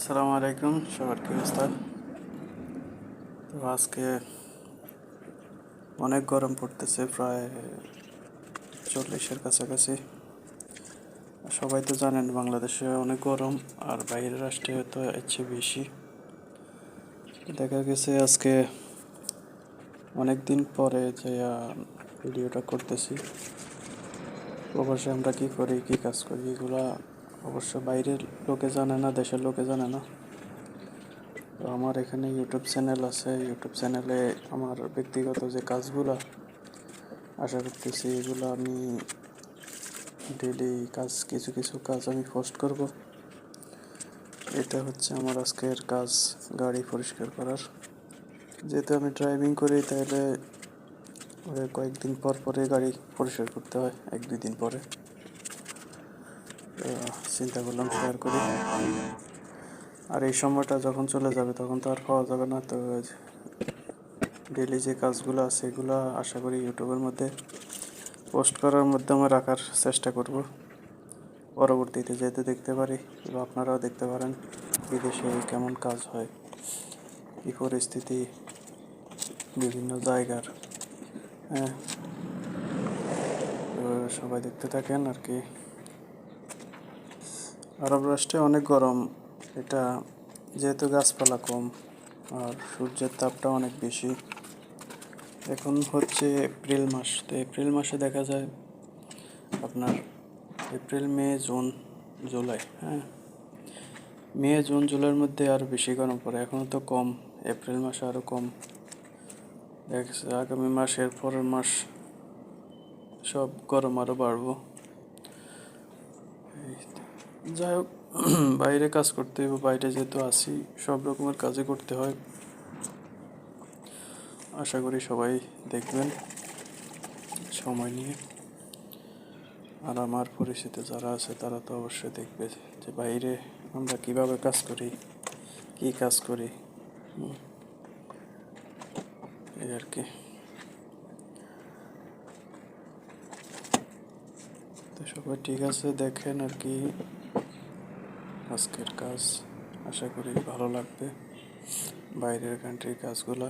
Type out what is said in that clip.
আসসালামু আলাইকুম, সবার কি অবস্থা? তো আজকে অনেক গরম পড়তেছে, প্রায় 40-এর কাছাকাছি। সবাই তো জানেন বাংলাদেশে অনেক গরম, আর বাইরের রাষ্ট্রে তো এর চেয়ে বেশি। দেখা গেছে আজকে অনেক দিন পরে যে ভিডিওটা করতেছি। প্রবাসে আমরা কি করি, কি কাজ করি, এগুলা অবশ্য বাইরের লোকে জানে না, দেশের লোকে জানে না। তো আমার এখানে ইউটিউব চ্যানেল আছে, ইউটিউব চ্যানেলে আমার ব্যক্তিগত যে কাজগুলা আশা করতেছি এগুলো আমি ডেইলি কিছু কিছু কাজ আমি পোস্ট করব। এটা হচ্ছে আমার আজকের কাজ, গাড়ি পরিষ্কার করার। যেহেতু আমি ড্রাইভিং করি, তাহলে কয়েকদিন পর পরে গাড়ি পরিষ্কার করতে হয়, 1-2 দিন পরে। তো চিন্তা করলাম শেয়ার করি। আর এই সময়টা যখন চলে যাবে তখন তো আর পাওয়া যাবে না। তো ডেইলি যে কাজগুলো আছে এগুলো আশা করি ইউটিউবের মধ্যে পোস্ট করার মাধ্যমে রাখার চেষ্টা করব। পরবর্তীতে যেতে দেখতে পারি, বা আপনারাও দেখতে পারেন বিদেশে কেমন কাজ হয়, কী পরিস্থিতি বিভিন্ন জায়গার। হ্যাঁ, তো সবাই দেখতে থাকেন আর কি। আরব রাষ্ট্রে অনেক গরম, এটা যেহেতু গাছপালা কম আর সূর্যের তাপটা অনেক বেশি। এখন হচ্ছে এপ্রিল মাস, তো এপ্রিল মাসে দেখা যায় আপনার এপ্রিল, মে, জুন, জুলাই। হ্যাঁ, মে, জুন, জুলাইয়ের মধ্যে আরও বেশি গরম পড়ে। এখনও তো কম, এপ্রিল মাসে আরও কম। দেখছে আগামী মাসের পরের মাস সব গরম আরও বাড়বো। যাই হোক, বাইরে কাজ করতে হবে, বাইরে যেহেতু আসি সব রকমের কাজই করতে হয়। আশা করি সবাই দেখবেন সময় নিয়ে। আর আমার পরিচিত যারা আছে তারা তো অবশ্যই দেখবে যে বাইরে আমরা কিভাবে কাজ করি, কী কাজ করি, এই আর কি। তো সবাই ঠিক আছে, দেখেন আর কি আজকের কাজ। আশা করি ভালো লাগবে বাইরের কান্ট্রির কাজগুলা।